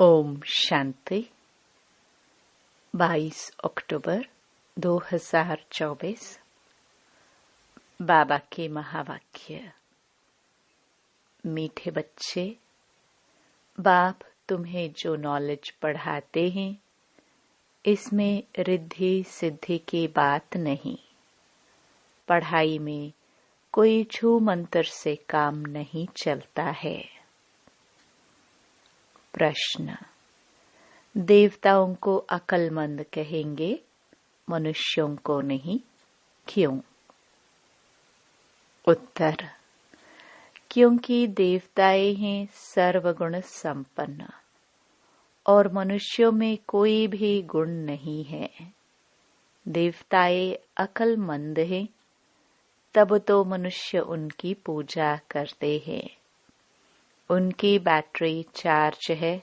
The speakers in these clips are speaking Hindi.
ओम शांति। 22 अक्टूबर 2024। बाबा के महावाक्य। मीठे बच्चे, बाप तुम्हें जो नॉलेज पढ़ाते हैं इसमें रिद्धि सिद्धि की बात नहीं। पढ़ाई में कोई छू मंत्र से काम नहीं चलता है। प्रश्न। देवताओं को अक्लमंद कहेंगे, मनुष्यों को नहीं, क्यों? उत्तर। क्योंकि देवताएं हैं सर्वगुण संपन्न और मनुष्यों में कोई भी गुण नहीं है। देवताएं अक्लमंद हैं, तब तो मनुष्य उनकी पूजा करते हैं। उनकी बैटरी चार्ज है,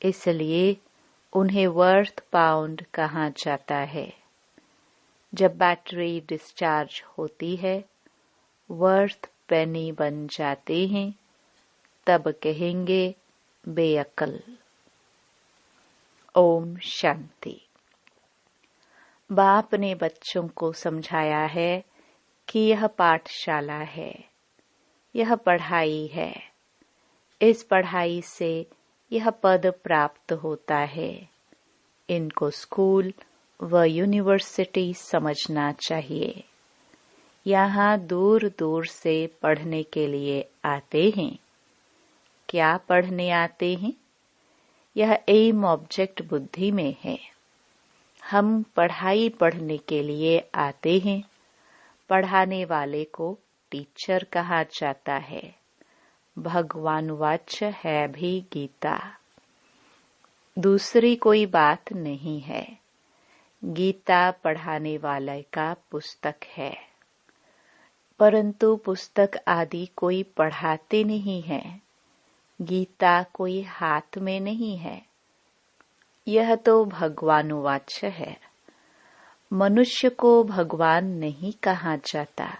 इसलिए उन्हें वर्थ पाउंड कहा जाता है। जब बैटरी डिस्चार्ज होती है, वर्थ पेनी बन जाते हैं, तब कहेंगे बेअक्ल। ओम शांति। बाप ने बच्चों को समझाया है कि यह पाठशाला है, यह पढ़ाई है। इस पढ़ाई से यह पद प्राप्त होता है। इनको स्कूल व यूनिवर्सिटी समझना चाहिए। यहाँ दूर दूर से पढ़ने के लिए आते हैं। क्या पढ़ने आते हैं? यह एम ऑब्जेक्ट बुद्धि में है। हम पढ़ाई पढ़ने के लिए आते हैं। पढ़ाने वाले को टीचर कहा जाता है। भगवान वाच्य है भी गीता। दूसरी कोई बात नहीं है। गीता पढ़ाने वाले का पुस्तक है, परंतु पुस्तक आदि कोई पढ़ाते नहीं है। गीता कोई हाथ में नहीं है। यह तो भगवान वाच्य है। मनुष्य को भगवान नहीं कहा जाता।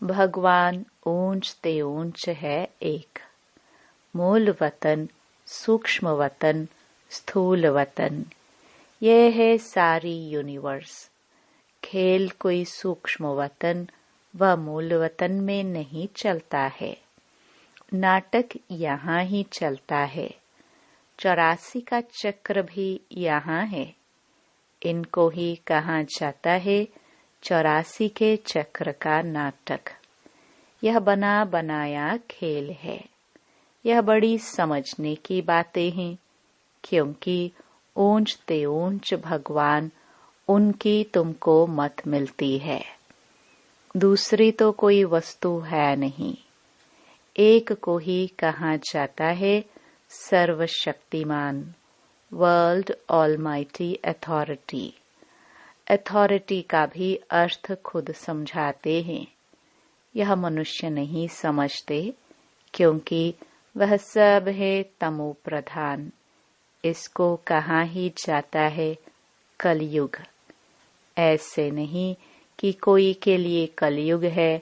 भगवान ऊंच ते ऊंच है एक। मूल वतन, सूक्ष्म वतन, स्थूल वतन, यह है सारी यूनिवर्स। खेल कोई सूक्ष्म वतन व मूल वतन में नहीं चलता है। नाटक यहाँ ही चलता है। 84 का चक्र भी यहाँ है। इनको ही कहा जाता है 84 के चक्र का नाटक। यह बना बनाया खेल है। यह बड़ी समझने की बातें हैं, क्योंकि ऊंच ते ऊंच भगवान उनकी तुमको मत मिलती है। दूसरी तो कोई वस्तु है नहीं। एक को ही कहा जाता है सर्वशक्तिमान, वर्ल्ड ऑलमाइटी अथॉरिटी। अथॉरिटी का भी अर्थ खुद समझाते हैं। यह मनुष्य नहीं समझते, क्योंकि वह सब है तमो प्रधान। इसको कहा ही जाता है कलयुग। ऐसे नहीं कि कोई के लिए कलयुग है,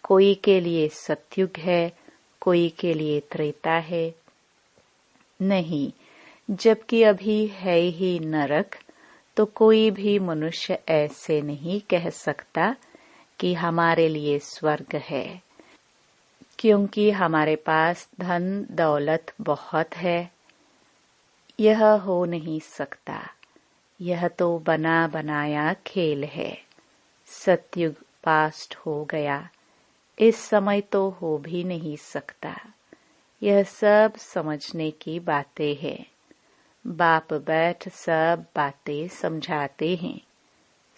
कोई के लिए सतयुग है, कोई के लिए त्रेता है। नहीं, जबकि अभी है ही नरक, तो कोई भी मनुष्य ऐसे नहीं कह सकता कि हमारे लिए स्वर्ग है, क्योंकि हमारे पास धन दौलत बहुत है। यह हो नहीं सकता। यह तो बना बनाया खेल है। सतयुग पास्ट हो गया, इस समय तो हो भी नहीं सकता। यह सब समझने की बातें हैं। बाप बैठ सब बातें समझाते हैं।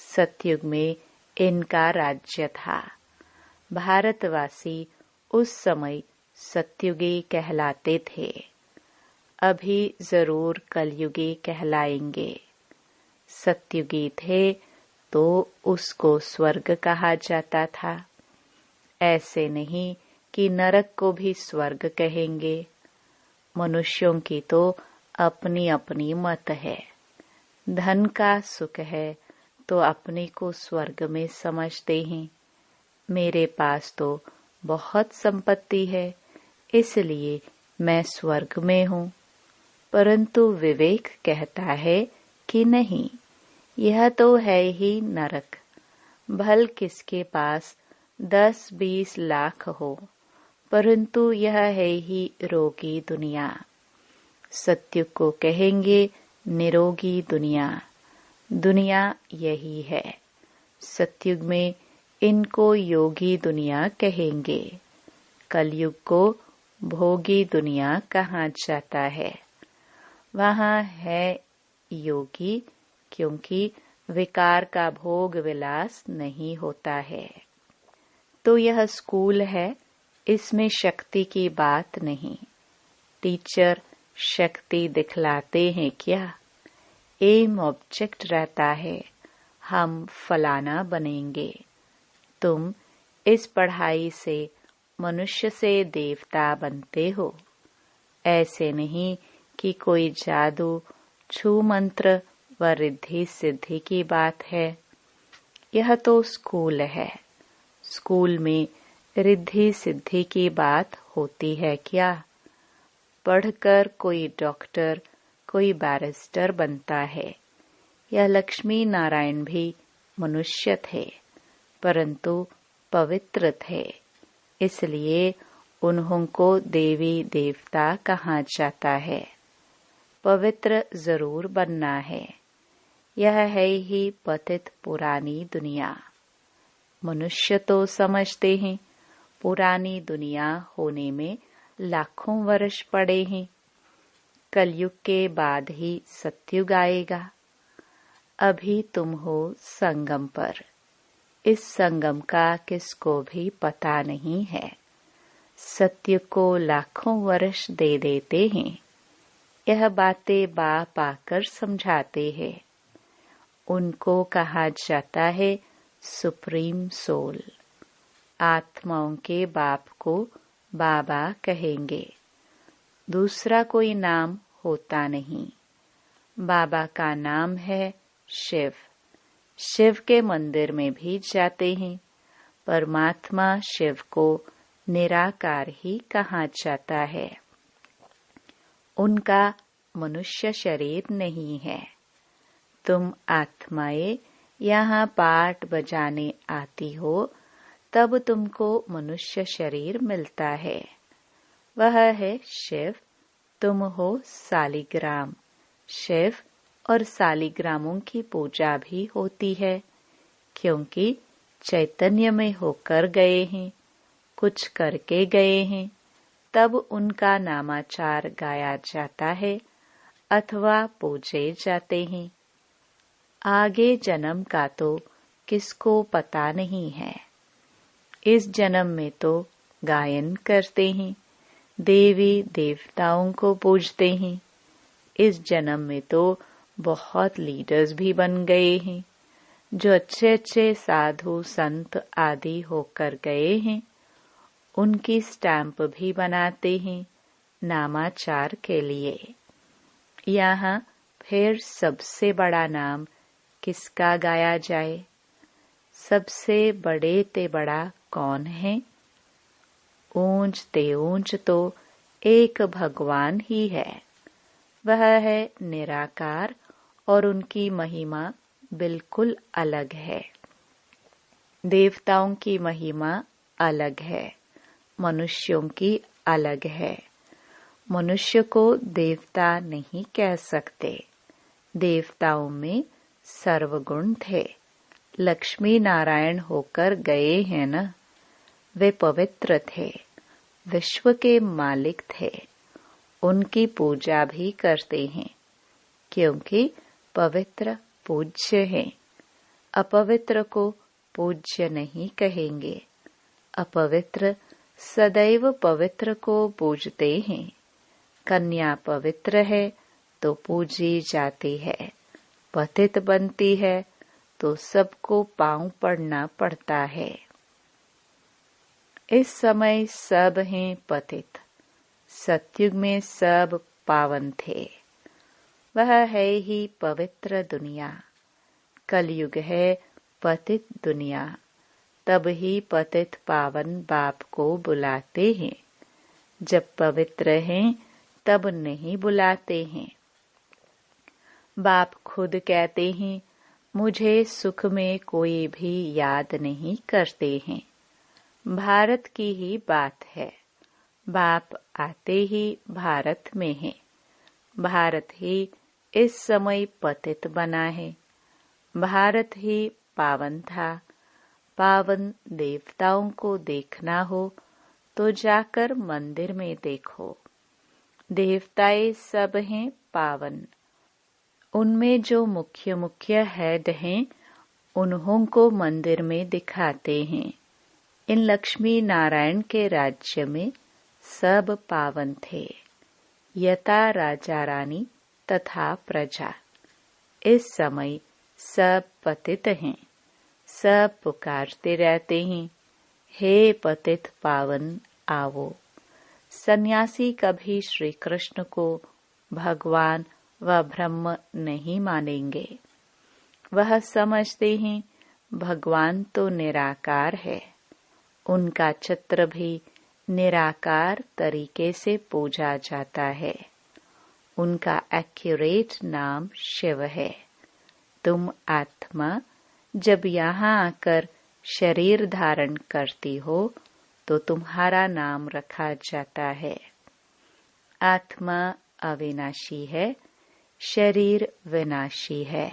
सतयुग में इनका राज्य था। भारतवासी उस समय सतयुगी कहलाते थे। अभी जरूर कलयुगी कहलाएंगे। सतयुगी थे तो उसको स्वर्ग कहा जाता था। ऐसे नहीं कि नरक को भी स्वर्ग कहेंगे। मनुष्यों की तो अपनी अपनी मत है। धन का सुख है तो अपने को स्वर्ग में समझते हैं। मेरे पास तो बहुत संपत्ति है, इसलिए मैं स्वर्ग में हूँ। परंतु विवेक कहता है कि नहीं, यह तो है ही नरक। भल किसके पास 10-20 लाख हो, परंतु यह है ही रोगी दुनिया। सत्युग को कहेंगे निरोगी दुनिया। दुनिया यही है। सत्युग में इनको योगी दुनिया कहेंगे। कलयुग को भोगी दुनिया कहा जाता है। वहाँ है योगी, क्योंकि विकार का भोग विलास नहीं होता है। तो यह स्कूल है, इसमें शक्ति की बात नहीं। टीचर शक्ति दिखलाते हैं क्या? एम ऑब्जेक्ट रहता है, हम फलाना बनेंगे। तुम इस पढ़ाई से मनुष्य से देवता बनते हो। ऐसे नहीं कि कोई जादू, छू मंत्र व रिद्धि सिद्धि की बात है। यह तो स्कूल है। स्कूल में रिद्धि सिद्धि की बात होती है क्या? पढ़कर कोई डॉक्टर, कोई बैरिस्टर बनता है। यह लक्ष्मी नारायण भी मनुष्य थे, परंतु पवित्र थे, इसलिए उन्होंने देवी देवता कहा जाता है। पवित्र जरूर बनना है। यह है ही पतित पुरानी दुनिया। मनुष्य तो समझते हैं पुरानी दुनिया होने में लाखों वर्ष पड़े हैं। कलयुग के बाद ही सत्युग आएगा। अभी तुम हो संगम पर। इस संगम का किसको भी पता नहीं है। सत्य को लाखों वर्ष दे देते हैं। यह बातें बाप आकर समझाते हैं। उनको कहा जाता है सुप्रीम सोल। आत्माओं के बाप को बाबा कहेंगे। दूसरा कोई नाम होता नहीं। बाबा का नाम है शिव। शिव के मंदिर में भी जाते हैं। परमात्मा शिव को निराकार ही कहा जाता है। उनका मनुष्य शरीर नहीं है। तुम आत्माएं यहाँ पाठ बजाने आती हो, तब तुमको मनुष्य शरीर मिलता है। वह है शिव, तुम हो सालिग्राम। शिव और सालिग्रामों की पूजा भी होती है, क्योंकि चैतन्य में होकर गए हैं, कुछ करके गए हैं, तब उनका नामाचार गाया जाता है अथवा पूजे जाते हैं। आगे जन्म का तो किसको पता नहीं है। इस जन्म में तो गायन करते हैं, देवी देवताओं को पूजते हैं। इस जन्म में तो बहुत लीडर्स भी बन गए हैं, जो अच्छे अच्छे साधु संत आदि होकर गए हैं। उनकी स्टैंप भी बनाते हैं नामाचार के लिए। यहाँ फिर सबसे बड़ा नाम किसका गाया जाए? सबसे बड़े ते बड़ा कौन है? ऊंच ते ऊंच तो एक भगवान ही है। वह है निराकार और उनकी महिमा बिल्कुल अलग है। देवताओं की महिमा अलग है, मनुष्यों की अलग है। मनुष्य को देवता नहीं कह सकते। देवताओं में सर्वगुण थे। लक्ष्मी नारायण होकर गए हैं न। वे पवित्र थे, विश्व के मालिक थे। उनकी पूजा भी करते हैं, क्योंकि पवित्र पूज्य हैं। अपवित्र को पूज्य नहीं कहेंगे। अपवित्र सदैव पवित्र को पूजते हैं। कन्या पवित्र है तो पूजी जाती है। पतित बनती है तो सबको पांव पड़ना पड़ता है। इस समय सब हैं पतित। सतयुग में सब पावन थे। वह है ही पवित्र दुनिया। कलयुग है पतित दुनिया। तब ही पतित पावन बाप को बुलाते हैं। जब पवित्र हैं तब नहीं बुलाते हैं। बाप खुद कहते हैं, मुझे सुख में कोई भी याद नहीं करते हैं। भारत की ही बात है। बाप आते ही भारत में है। भारत ही इस समय पतित बना है। भारत ही पावन था। पावन देवताओं को देखना हो तो जाकर मंदिर में देखो। देवताएं सब हैं पावन। उनमें जो मुख्य मुख्य हेड हैं, उन्हों को मंदिर में दिखाते हैं। इन लक्ष्मी नारायण के राज्य में सब पावन थे। यथा राजा रानी तथा प्रजा। इस समय सब पतित हैं। सब पुकारते रहते हैं, हे पतित पावन आओ। सन्यासी कभी श्री कृष्ण को भगवान व ब्रह्म नहीं मानेंगे। वह समझते हैं भगवान तो निराकार है। उनका चित्र भी निराकार तरीके से पूजा जाता है। उनका एक्यूरेट नाम शिव है। तुम आत्मा जब यहाँ आकर शरीर धारण करती हो तो तुम्हारा नाम रखा जाता है। आत्मा अविनाशी है, शरीर विनाशी है।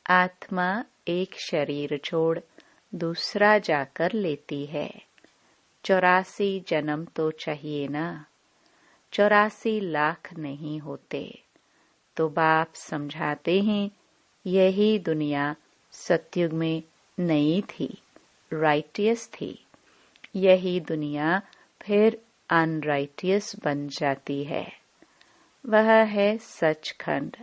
आत्मा एक शरीर छोड़ दूसरा जाकर लेती है। 84 जन्म तो चाहिए ना। 84 लाख नहीं होते। तो बाप समझाते हैं, यही दुनिया सतयुग में नई थी, राइटियस थी। यही दुनिया फिर अनराइटियस बन जाती है। वह है सचखंड।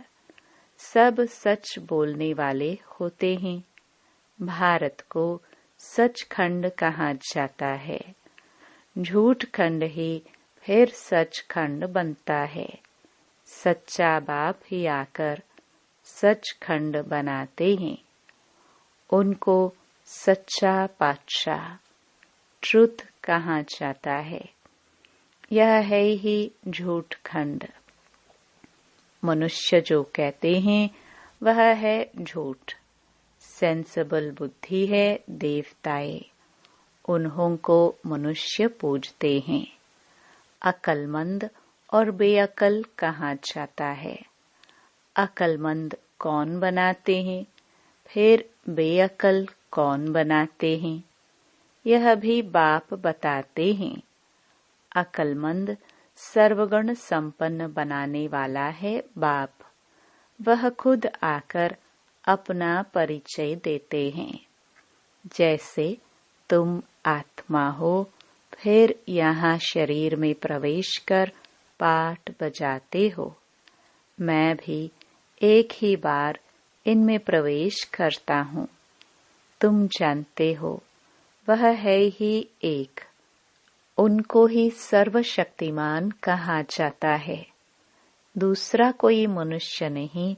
सब सच बोलने वाले होते हैं। भारत को सचखंड कहा जाता है। झूठ खंड ही फिर सचखंड बनता है। सच्चा बाप ही आकर सचखंड बनाते हैं। उनको सच्चा पातशाह ट्रुथ कहा जाता है। यह है ही झूठ खंड। मनुष्य जो कहते हैं वह है झूठ। सेंसिबल बुद्धि है देवताएं। उन्हों को मनुष्य पूजते हैं। अकलमंद और बेअकल कहा जाता है। अकलमंद कौन बनाते हैं, फिर बेअकल कौन बनाते हैं, यह भी बाप बताते हैं। अकलमंद सर्वगुण संपन्न बनाने वाला है बाप। वह खुद आकर अपना परिचय देते हैं। जैसे तुम आत्मा हो, फिर यहाँ शरीर में प्रवेश कर पाठ बजाते हो। मैं भी एक ही बार इनमें प्रवेश करता हूँ। तुम जानते हो वह है ही एक। उनको ही सर्वशक्तिमान कहा जाता है। दूसरा कोई मनुष्य नहीं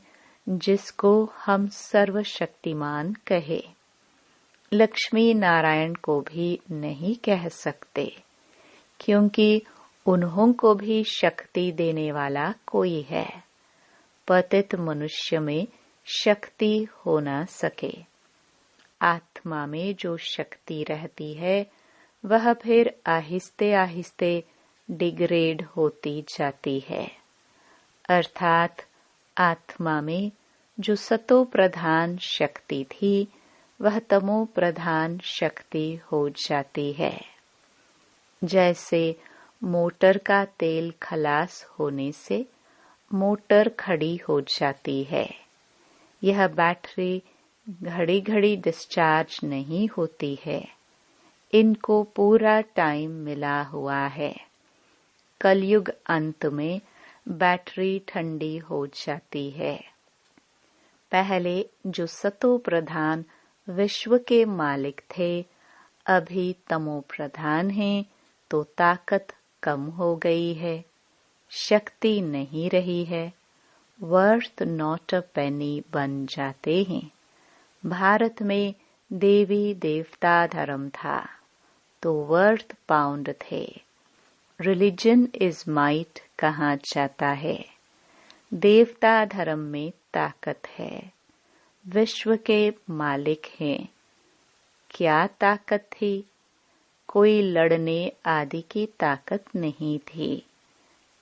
जिसको हम सर्वशक्तिमान कहे। लक्ष्मी नारायण को भी नहीं कह सकते, क्योंकि उन्हों को भी शक्ति देने वाला कोई है। पतित मनुष्य में शक्ति हो न सके। आत्मा में जो शक्ति रहती है वह फिर आहिस्ते आहिस्ते डिग्रेड होती जाती है। अर्थात आत्मा में जो सतो प्रधान शक्ति थी वह तमो प्रधान शक्ति हो जाती है। जैसे मोटर का तेल खलास होने से मोटर खड़ी हो जाती है। यह बैटरी घड़ी घड़ी डिस्चार्ज नहीं होती है। इनको पूरा टाइम मिला हुआ है। कलयुग अंत में बैटरी ठंडी हो जाती है। पहले जो सतो प्रधान विश्व के मालिक थे, अभी तमो प्रधान हैं, तो ताकत कम हो गई है, शक्ति नहीं रही है। वर्थ नॉट अ पेनी बन जाते हैं। भारत में देवी देवता धर्म था तो वर्थ पाउंड थे। रिलीजन इज माइट कहा जाता है। देवता धर्म में ताकत है, विश्व के मालिक हैं। क्या ताकत थी? कोई लड़ने आदि की ताकत नहीं थी।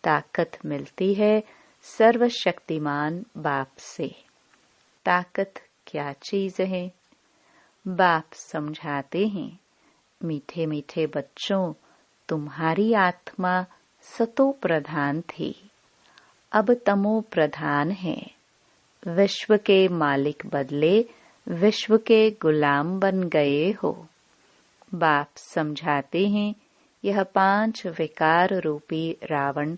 ताकत मिलती है सर्वशक्तिमान बाप से। ताकत क्या चीज है? बाप समझाते हैं, मीठे मीठे बच्चों, तुम्हारी आत्मा सतो प्रधान थी, अब तमो प्रधान है। विश्व के मालिक बदले विश्व के गुलाम बन गए हो। बाप समझाते हैं, यह 5 विकार रूपी रावण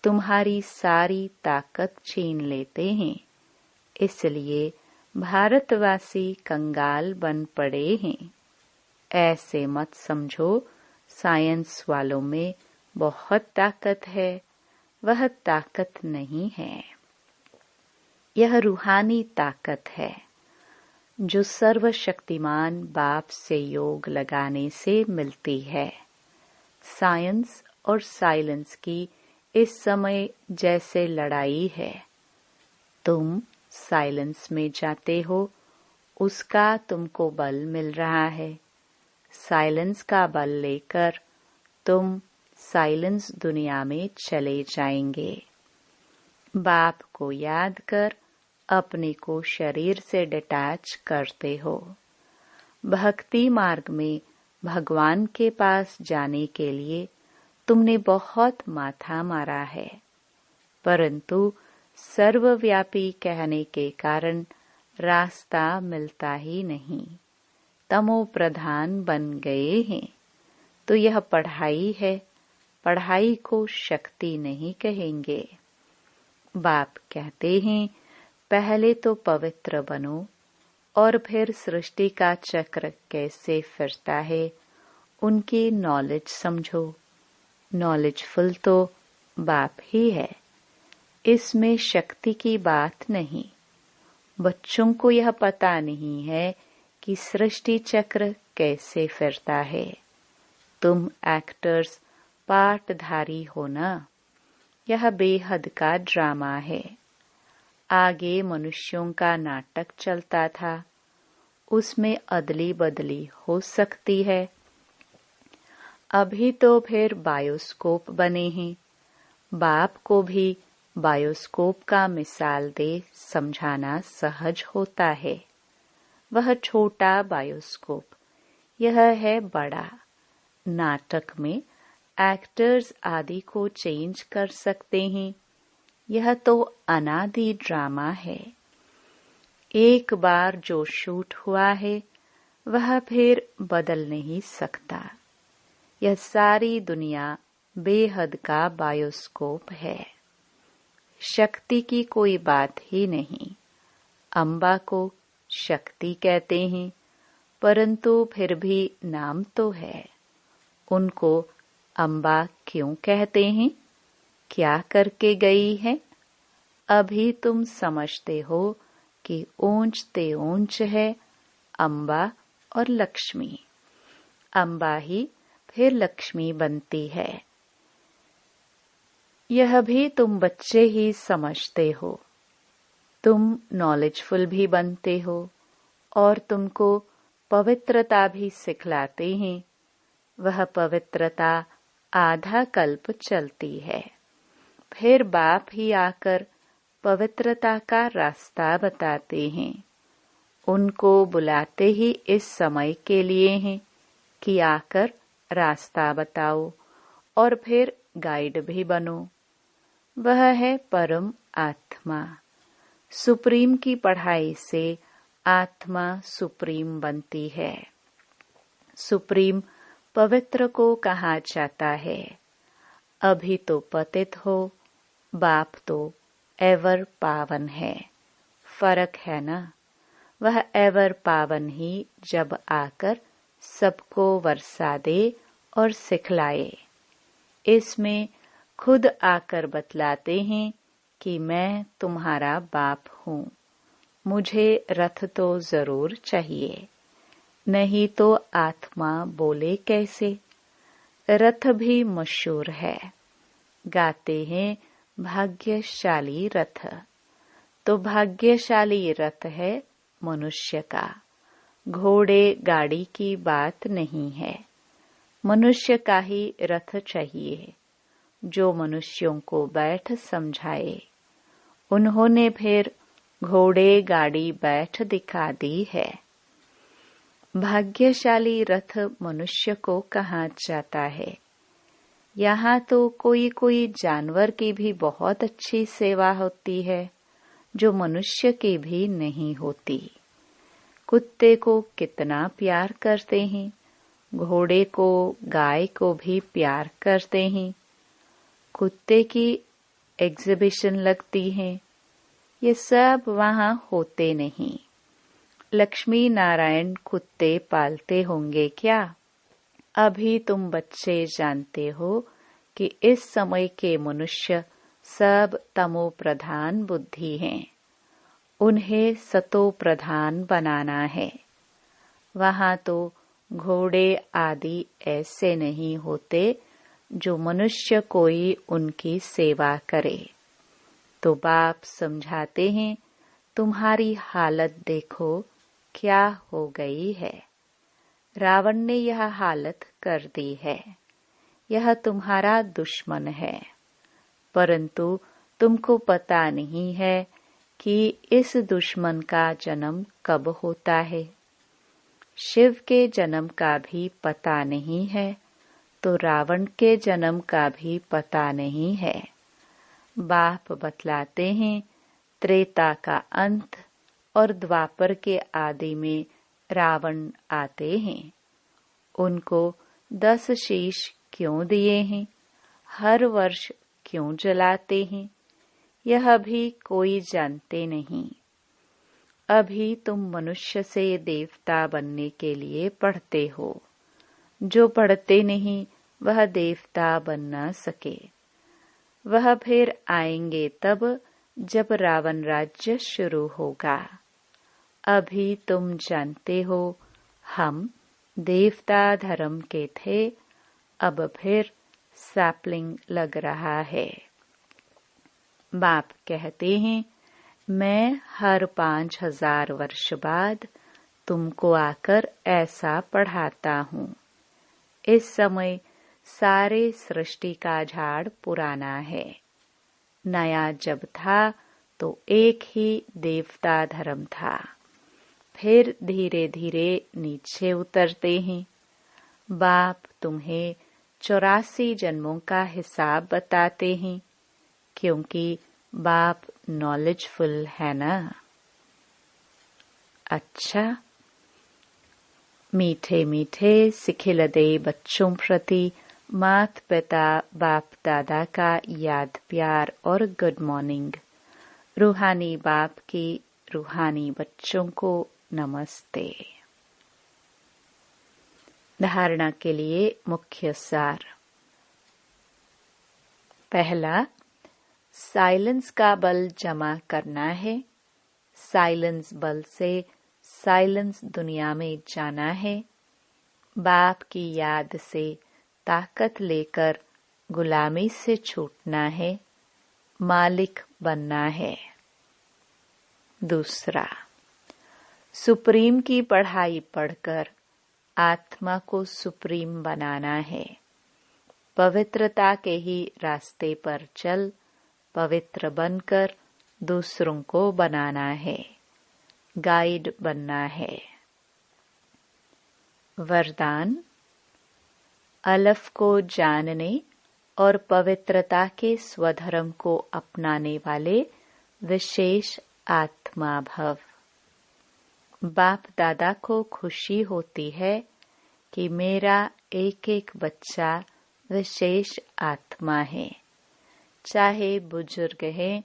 तुम्हारी सारी ताकत छीन लेते हैं, इसलिए भारतवासी कंगाल बन पड़े हैं। ऐसे मत समझो साइंस वालों में बहुत ताकत है, वह ताकत नहीं है। यह रूहानी ताकत है जो सर्वशक्तिमान बाप से योग लगाने से मिलती है। साइंस और साइलेंस की इस समय जैसे लड़ाई है, तुम साइलेंस में जाते हो, उसका तुमको बल मिल रहा है। साइलेंस का बल लेकर तुम साइलेंस दुनिया में चले जाएंगे। बाप को याद कर अपने को शरीर से डिटैच करते हो। भक्ति मार्ग में भगवान के पास जाने के लिए तुमने बहुत माथा मारा है, परंतु सर्वव्यापी कहने के कारण रास्ता मिलता ही नहीं। तमो प्रधान बन गए हैं। तो यह पढ़ाई है, पढ़ाई को शक्ति नहीं कहेंगे। बाप कहते हैं, पहले तो पवित्र बनो और फिर सृष्टि का चक्र कैसे फिरता है उनकी नॉलेज समझो। नॉलेजफुल तो बाप ही है, इसमें शक्ति की बात नहीं। बच्चों को यह पता नहीं है कि सृष्टि चक्र कैसे फिरता है। तुम एक्टर्स पार्टधारी हो ना। यह बेहद का ड्रामा है। आगे मनुष्यों का नाटक चलता था, उसमें अदली बदली हो सकती है। अभी तो फिर बायोस्कोप बने हैं। बाप को भी बायोस्कोप का मिसाल दे समझाना सहज होता है। वह छोटा बायोस्कोप, यह है बड़ा। नाटक में एक्टर्स आदि को चेंज कर सकते हैं। यह तो अनादि ड्रामा है। एक बार जो शूट हुआ है वह फिर बदल नहीं सकता। यह सारी दुनिया बेहद का बायोस्कोप है। शक्ति की कोई बात ही नहीं। अम्बा को शक्ति कहते हैं, परंतु फिर भी नाम तो है। उनको अम्बा क्यों कहते हैं? क्या करके गई है? अभी तुम समझते हो कि ऊंच ते ऊंच है अम्बा और लक्ष्मी। अम्बा ही फिर लक्ष्मी बनती है। यह भी तुम बच्चे ही समझते हो। तुम नॉलेजफुल भी बनते हो और तुमको पवित्रता भी सिखलाते हैं। वह पवित्रता आधा कल्प चलती है। फिर बाप ही आकर पवित्रता का रास्ता बताते हैं। उनको बुलाते ही इस समय के लिए हैं कि आकर रास्ता बताओ और फिर गाइड भी बनो। वह है परम आत्मा। सुप्रीम की पढ़ाई से आत्मा सुप्रीम बनती है। सुप्रीम पवित्र को कहा जाता है। अभी तो पतित हो, बाप तो एवर पावन है। फर्क है ना। वह एवर पावन ही जब आकर सबको वर्षा दे और सिखलाए। इसमें खुद आकर बतलाते हैं कि मैं तुम्हारा बाप हूँ। मुझे रथ तो जरूर चाहिए, नहीं तो आत्मा बोले कैसे। रथ भी मशहूर है। गाते हैं भाग्यशाली रथ। तो भाग्यशाली रथ है मनुष्य का, घोड़े गाड़ी की बात नहीं है। मनुष्य का ही रथ चाहिए जो मनुष्यों को बैठ समझाए। उन्होंने फिर घोड़े गाड़ी बैठ दिखा दी है। भाग्यशाली रथ मनुष्य को कहा जाता है। यहाँ तो कोई कोई जानवर की भी बहुत अच्छी सेवा होती है जो मनुष्य की भी नहीं होती। कुत्ते को कितना प्यार करते हैं, घोड़े को गाय को भी प्यार करते हैं। कुत्ते की एग्जिबिशन लगती है, ये सब वहाँ होते नहीं। लक्ष्मी नारायण कुत्ते पालते होंगे क्या? अभी तुम बच्चे जानते हो कि इस समय के मनुष्य सब तमो प्रधान बुद्धि हैं। उन्हें सतो प्रधान बनाना है। वहाँ तो घोड़े आदि ऐसे नहीं होते जो मनुष्य कोई उनकी सेवा करे। तो बाप समझाते हैं, तुम्हारी हालत देखो क्या हो गई है। रावण ने यह हालत कर दी है। यह तुम्हारा दुश्मन है, परंतु तुमको पता नहीं है कि इस दुश्मन का जन्म कब होता है। शिव के जन्म का भी पता नहीं है, तो रावण के जन्म का भी पता नहीं है। बाप बतलाते हैं, त्रेता का अंत और द्वापर के आदि में रावण आते हैं। उनको 10 शीश क्यों दिए हैं, हर वर्ष क्यों जलाते हैं, यह भी कोई जानते नहीं। अभी तुम मनुष्य से देवता बनने के लिए पढ़ते हो। जो पढ़ते नहीं वह देवता बन न सके। वह फिर आएंगे तब जब रावण राज्य शुरू होगा। अभी तुम जानते हो हम देवता धर्म के थे, अब फिर सैपलिंग लग रहा है। बाप कहते हैं, मैं हर 5000 वर्ष बाद तुमको आकर ऐसा पढ़ाता हूँ। इस समय सारे सृष्टि का झाड़ पुराना है। नया जब था तो एक ही देवता धर्म था, फिर धीरे धीरे नीचे उतरते हैं। बाप तुम्हें 84 जन्मों का हिसाब बताते हैं, क्योंकि बाप नॉलेजफुल है ना। अच्छा, मीठे मीठे सिखिलदे बच्चों प्रति मात पिता बाप दादा का याद प्यार और गुड मॉर्निंग। रूहानी बाप की रूहानी बच्चों को नमस्ते। धारणा के लिए मुख्य सार। पहला, साइलेंस का बल जमा करना है। साइलेंस बल से साइलेंस दुनिया में जाना है। बाप की याद से ताकत लेकर गुलामी से छूटना है, मालिक बनना है। दूसरा, सुप्रीम की पढ़ाई पढ़कर आत्मा को सुप्रीम बनाना है। पवित्रता के ही रास्ते पर चल पवित्र बनकर दूसरों को बनाना है, गाइड बनना है। वरदान, अलफ को जानने और पवित्रता के स्वधर्म को अपनाने वाले विशेष आत्मा भव। बाप दादा को खुशी होती है कि मेरा एक एक बच्चा विशेष आत्मा है। चाहे बुजुर्ग है,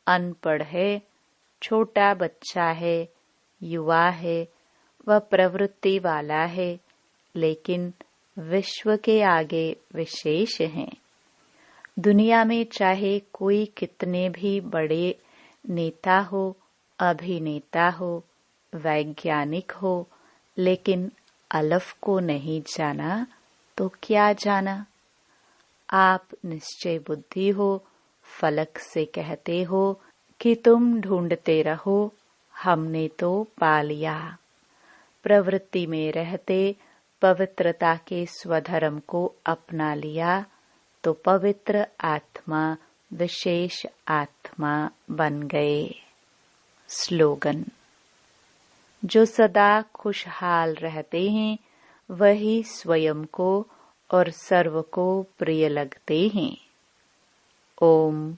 अनपढ़ है, छोटा बच्चा है, युवा है, वह प्रवृत्ति वाला है, लेकिन विश्व के आगे विशेष हैं। दुनिया में चाहे कोई कितने भी बड़े नेता हो, अभिनेता हो, वैज्ञानिक हो, लेकिन अलफ को नहीं जाना तो क्या जाना। आप निश्चय बुद्धि हो, फलक से कहते हो कि तुम ढूंढते रहो, हमने तो पा लिया। प्रवृत्ति में रहते पवित्रता के स्वधर्म को अपना लिया तो पवित्र आत्मा विशेष आत्मा बन गए। स्लोगन: जो सदा खुशहाल रहते हैं वही स्वयं को और सर्व को प्रिय लगते हैं। ओम